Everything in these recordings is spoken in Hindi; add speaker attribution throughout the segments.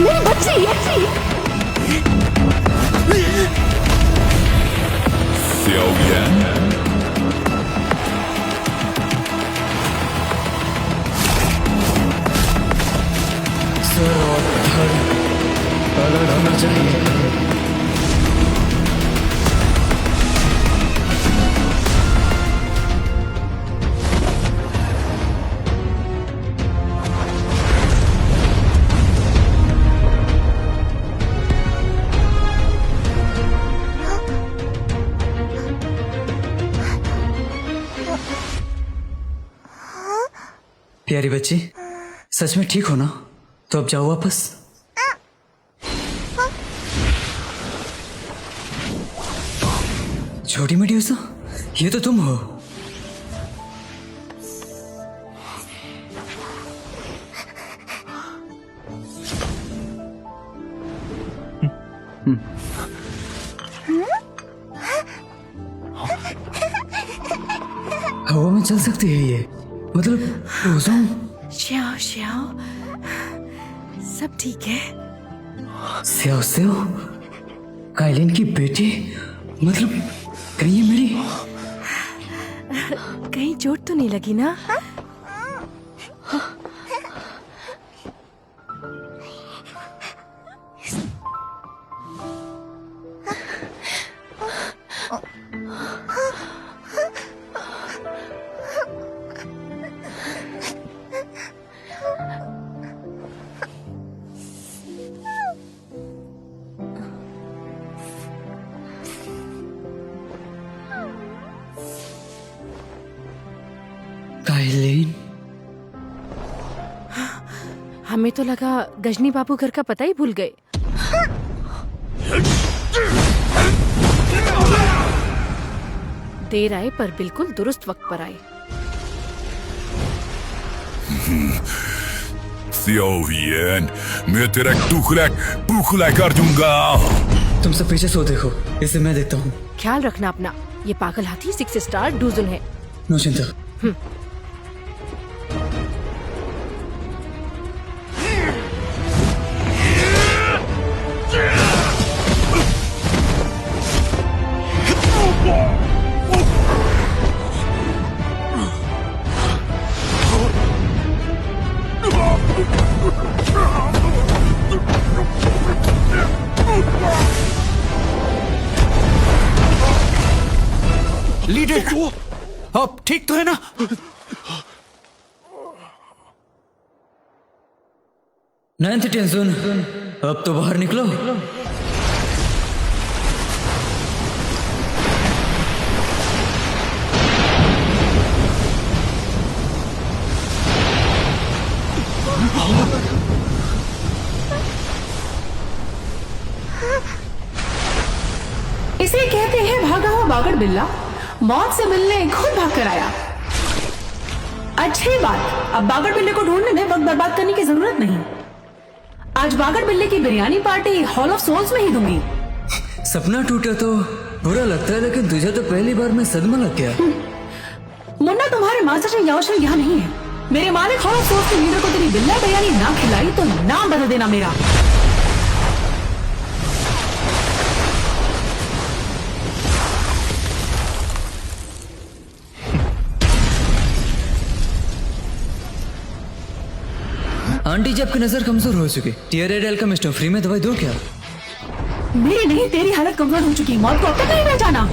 Speaker 1: मेरी बच्ची।
Speaker 2: Xiaoyan.
Speaker 3: सर और धड़ अलर्ट होना चाहिए। प्यारी बच्ची, सच में ठीक हो ना? तो अब जाओ वापस। छोटी मेड्यूसा, ये तो तुम हो। हवा में चल सकती है ये, मतलब
Speaker 1: श्याओ श्याओ, सब ठीक है?
Speaker 3: स्याओ स्याओ, काइलिन की बेटी, मतलब कहीं ये मेरी
Speaker 1: कहीं चोट तो नहीं लगी ना?
Speaker 3: काइलिन,
Speaker 1: हमें तो लगा गजनी बाबू घर का पता ही भूल गए। देर आए पर बिल्कुल दुरुस्त वक्त पर आए।
Speaker 2: Xiaoyan, मैं तेरा टुकड़ा पुखला कर दूंगा।
Speaker 3: तुम सब पीछे सो देखो, इसे मैं देखता हूँ।
Speaker 1: ख्याल रखना अपना, ये पागल हाथी 6 स्टार डूजन है।
Speaker 3: नो चिंता।
Speaker 4: लीडर, अब ठीक तो है ना?
Speaker 3: नाइन्थ टेंशन, अब तो बाहर निकलो।
Speaker 5: इसे कहते हैं भागा हुआ बागड़ बिल्ला। मौत से मिलने खुद भाग कर आया। अच्छी बात, अब बागड़ बिल्ले को ढूंढने में वक्त बर्बाद करने की जरूरत नहीं। आज बागड़ बिल्ले की biryani party hall of souls में ही दूंगी।
Speaker 3: सपना टूटा तो बुरा लगता है, लेकिन तुझे तो पहली बार में सदमा लग गया।
Speaker 5: मुन्ना, तुम्हारे मास्टर याओशन यहाँ नहीं है। मेरे मालिक हॉल ऑफ सोल्स के लीडर को तेरी बिल्ला बिरयानी ना खिलाई तो नाम बदल देना मेरा।
Speaker 3: आंटी जी, आपकी नजर कमजोर हो चुकी। टीयर एल्केमिस्ट फ्री में दवाई दो क्या?
Speaker 5: मेरी नहीं, तेरी हालत कमजोर हो चुकी। मौत को अब तक नहीं पहचाना।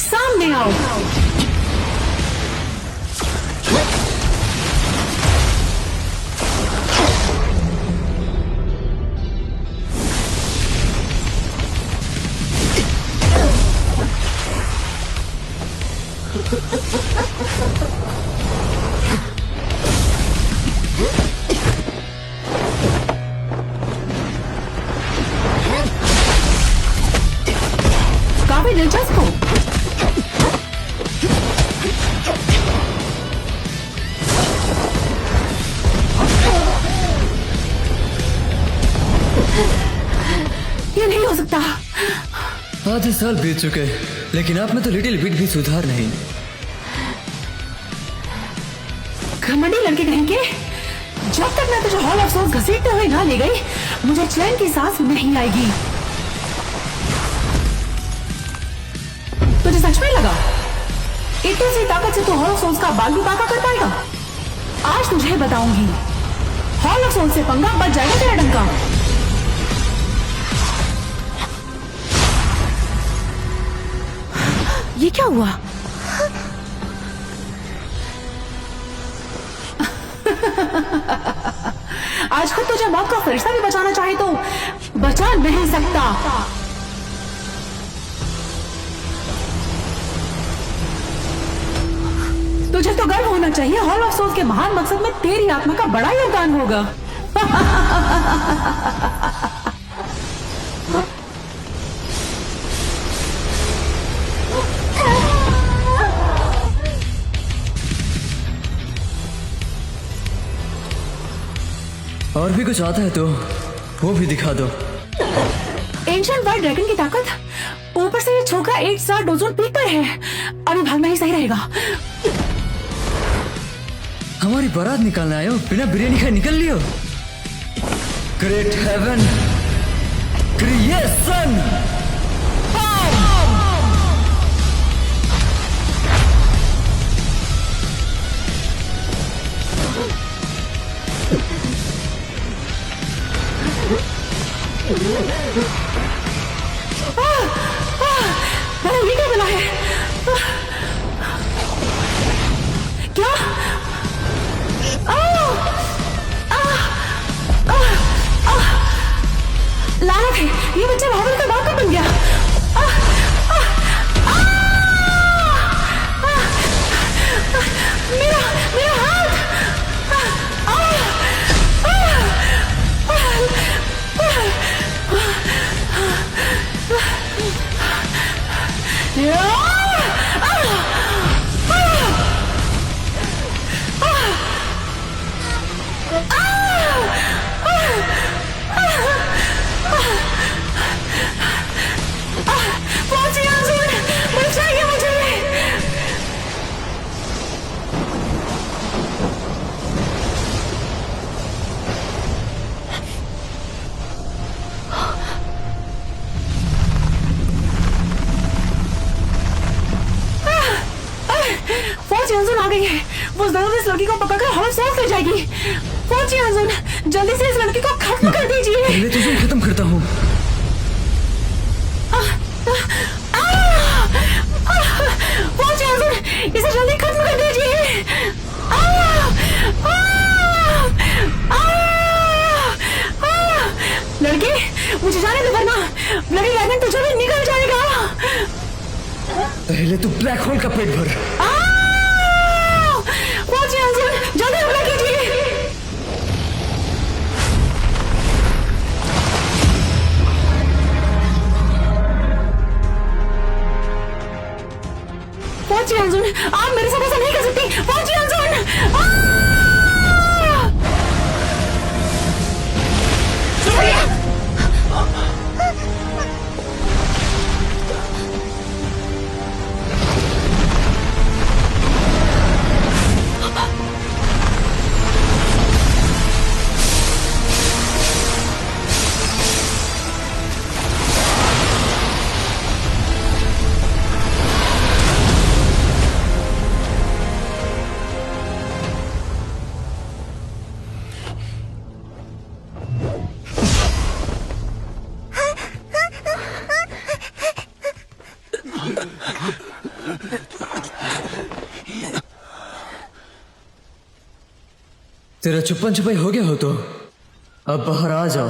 Speaker 5: सामने आओ। काफी दिलचस्प हो। ये नहीं हो सकता।
Speaker 3: आधे साल बीत चुके, लेकिन आप में तो लिटिल बिट भी सुधार नहीं।
Speaker 5: घमंडी लड़के कहेंगे, जब तक मैं तुझे हॉल ऑफ सोल्स घसीटते हुए ना ले गई, मुझे चैन की सांस नहीं आएगी। तुझे सच में लगा इतनी सी ताकत से तू हॉल ऑफ सोल्स का बाल भी बाका कर पाएगा? आज तुझे बताऊंगी, हॉल ऑफ सोल्स से पंगा बच जाएगा तेरा डंका।
Speaker 1: ये क्या हुआ?
Speaker 5: आज खुद तुझे मौत का फरिश्ता भी बचाना चाहे तो बचा नहीं सकता। तुझे तो गर्व होना चाहिए, हॉल ऑफ सोल्स के महान मकसद में तेरी आत्मा का बड़ा योगदान होगा।
Speaker 3: और भी कुछ आता है तो वो भी दिखा दो।
Speaker 5: एंशिएंट वाइट ड्रैगन की ताकत, ऊपर से ये छोकरा 8 स्टार डोजोन पीक पर है। अभी भागना ही सही रहेगा।
Speaker 3: हमारी बारात निकालने आयो, बिना बिरयानी खाए निकल लियो। Great haven creation.
Speaker 5: मैंने ये क्या बना है? क्या? लानत है, ये बच्चा भावल का बाप बन गया। मेरा हाथ। बचाइए मुझे। फौजी अंजुन आ गई है। वो जरूर इस लड़की को पकड़कर हॉल ऑफ सोल्स ले जाएगी। फौजी अंजुन, जल्दी से इस लड़की को खत्म कर दीजिए।
Speaker 3: पहले तुझे खत्म करता हूँ।
Speaker 5: फौजी अंजुन, इसे जल्दी खत्म कर दीजिए। लड़की, मुझे जाने दे वरना ब्लडी ड्रैगन तुझे भी निकल जाएगा।
Speaker 3: पहले तू ब्लैक होल का पेट भर।
Speaker 5: फौजी अंजुन, जल्दी हमला कीजिए। फौजी अंजुन, आप मेरे साथ ऐसा नहीं कर सकती। फौजी अंजुन,
Speaker 3: तेरा छुपन छुपाई हो गया हो तो अब बाहर आ जाओ।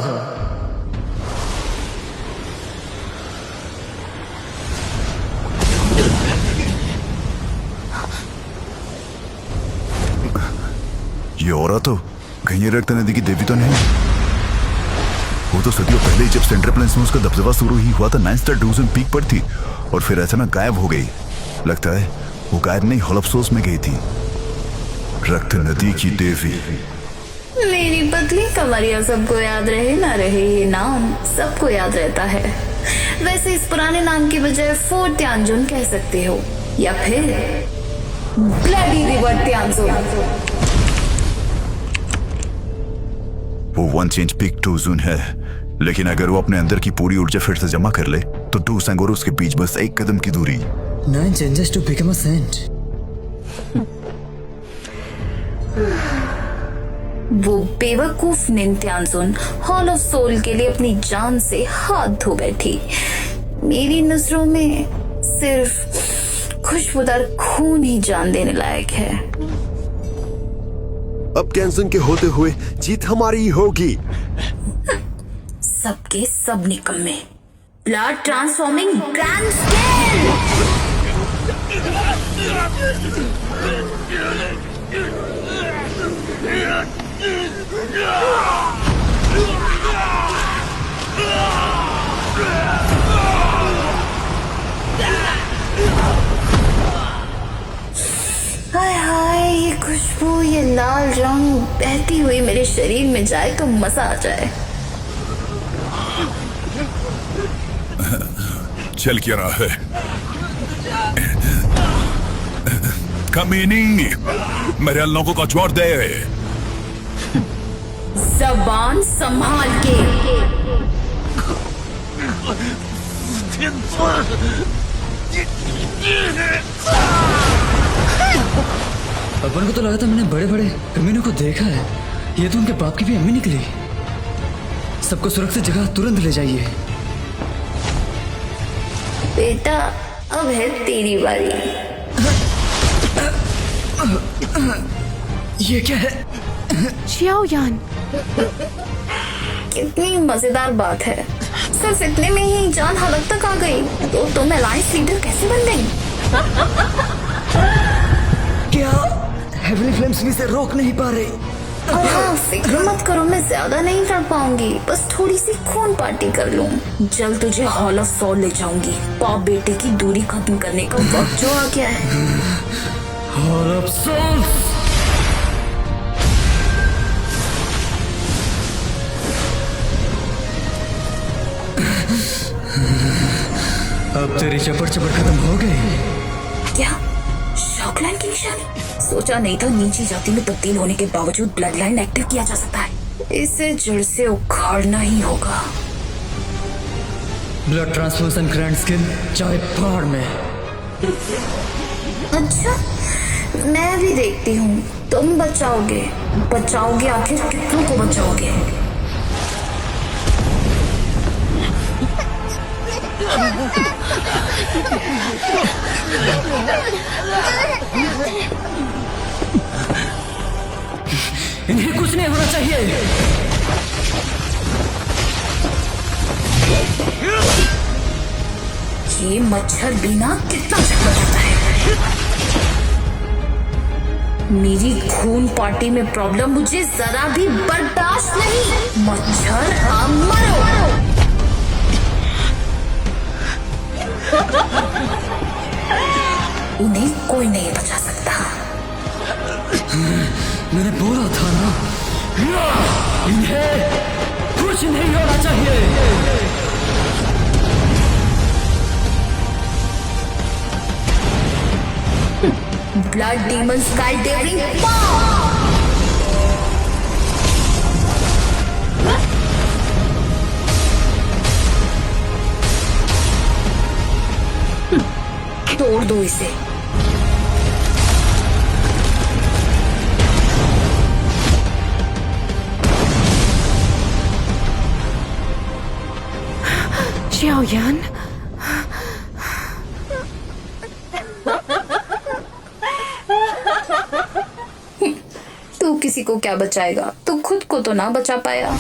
Speaker 2: ये औरत तो कहीं ये रक्त नदी की देवी तो नहीं? वो तो सदियों पहले ही जब सेंट्रल प्लेन्स में उसका दबदबा शुरू ही हुआ था 9 स्टार डोजन पीक पर थी और फिर अचानक गायब हो गई। लगता है वो गायब नहीं, हॉल ऑफ सोल्स में गई थी। रक्त नदी की देवी।
Speaker 6: मेरी पतली कमरिया सबको याद रहे ना रहे, ये नाम सबको याद रहता है। वैसे इस पुराने नाम की बजाय फोर्ट त्यांजुन कह सकते हो या फिर ब्लडी रिवर त्यांजुन।
Speaker 2: वो वन चेंज पीक टू जून है, लेकिन अगर वो अपने अंदर की पूरी ऊर्जा फिर से जमा कर ले तो टू सेंग और उसके बीच बस एक कदम की दूरी।
Speaker 3: 9 changes to become a saint.
Speaker 6: वो बेवकूफ नित्यांजुन हॉल ऑफ सोल के लिए अपनी जान से हाथ धो बैठी। मेरी नजरों में सिर्फ खुशबूदार खून ही जान देने लायक है।
Speaker 7: अब कैंसन के होते हुए जीत हमारी ही होगी।
Speaker 6: सबके सब निकम्मे। Blood transforming grand scale. हाय हाय, ये खुशबू, ये लाल रंग बहती हुई मेरे शरीर में जाए तो मजा आ जाए।
Speaker 2: चल क्या रहा है? कमीनी, मेरे लोगों को छोड़ दे।
Speaker 6: जबान संभाल के।
Speaker 3: अपन को तो लगा था मैंने बड़े बड़े कमीनों को देखा है, ये तो उनके बाप की भी अम्मी निकली। सबको सुरक्षित जगह तुरंत ले जाइए।
Speaker 6: बेटा, अब है तेरी बारी।
Speaker 3: ये क्या है?
Speaker 1: xiao yan,
Speaker 6: कितनी मजेदार बात है। सिर्फ इतने में ही जान हालत तक आ गई तो तुम अलायंस लीडर कैसे बन गई?
Speaker 3: क्या हेवनली फ्लेम्स भी से रोक नहीं पा रही?
Speaker 6: और हाँ, फिक्र मत करो, मैं ज्यादा नहीं कर पाऊंगी, बस थोड़ी सी खून पार्टी कर लूं। जल्द तुझे हॉल ऑफ सोल ले जाऊंगी। बाप बेटे की दूरी खत्म करने का वक्त जो आ गया है।
Speaker 3: Hall of souls. अब तेरी चपड़ चपड़ खत्म हो गई।
Speaker 6: क्या शॉकलाइन की निशानी? सोचा नहीं था नीची जाति में तब्दील होने के बावजूद ब्लड लाइन एक्टिव किया जा सकता है। इसे जड़ से उखाड़ना ही होगा।
Speaker 3: ब्लड ट्रांसफ्यूजन ग्रैंड स्किल चाहे पहाड़ में।
Speaker 6: अच्छा, मैं भी देखती हूँ तुम बचाओगे आखिर कितनों को बचाओगे?
Speaker 3: इन्हें कुछ नहीं होना चाहिए।
Speaker 6: ये मच्छर बिना कितना झटपटाता है। मेरी खून पार्टी में प्रॉब्लम मुझे जरा भी बर्दाश्त नहीं। मच्छर अब मरो। इन्हें कोई नहीं बचा सकता।
Speaker 3: मैंने बोला था ना, इन्हें कुछ नहीं होना चाहिए।
Speaker 6: Blood demon sky devouring power. तोड़ दो इसे।
Speaker 1: xiao yan,
Speaker 6: तू किसी को क्या बचाएगा? तू खुद को तो ना बचा पाया।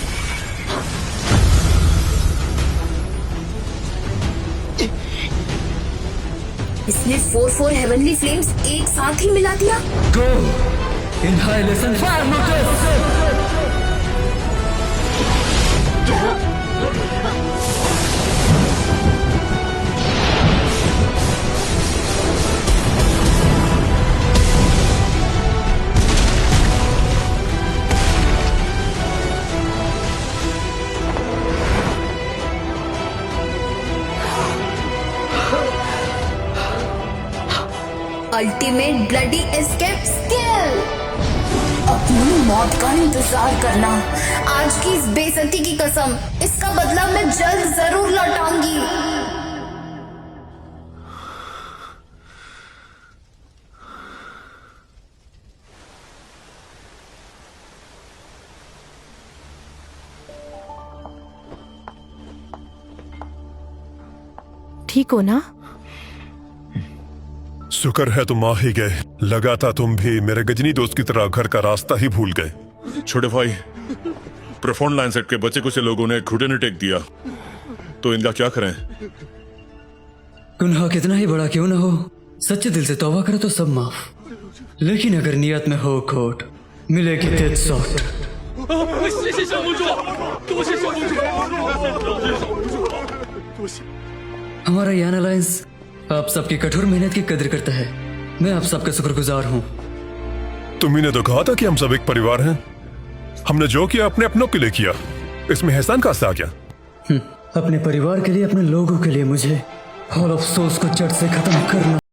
Speaker 6: इसने 4 हेवनली फ्लेम्स एक साथ ही मिला दिया।
Speaker 3: Go inhalation fire motors.
Speaker 6: Ultimate bloody escape skill. अपनी मौत का इंतजार करना। आज की इस बेइज्जती की कसम, इसका बदला मैं जल्द जरूर लौटाऊंगी।
Speaker 1: ठीक हो ना?
Speaker 8: शुक्र है तुम आ ही गए। लगा था तुम भी मेरे गजनी दोस्त की तरह घर का रास्ता ही भूल गए।
Speaker 9: छोटे भाई, प्रोफोन लाइन सेट के बच्चे कुछ लोगों ने घुटने टेक दिया, तो इनका क्या करें?
Speaker 3: गुनाह कितना ही बड़ा क्यों ना हो, सच्चे दिल से तौबा करो तो सब माफ। लेकिन अगर नियत में हो खोट, मिलेगी डेथ शॉट। हमारा यान अलायंस आप सबकी कठोर मेहनत की कदर करता है। मैं आप सबका शुक्रगुजार हूँ।
Speaker 8: तुम्ही ने तो कहा था कि हम सब एक परिवार हैं। हमने जो किया अपने अपनों के लिए किया, इसमें एहसान कहाँ से आ गया?
Speaker 3: अपने परिवार के लिए, अपने लोगों के लिए मुझे हॉल ऑफ सोल्स को जड़ से खत्म करना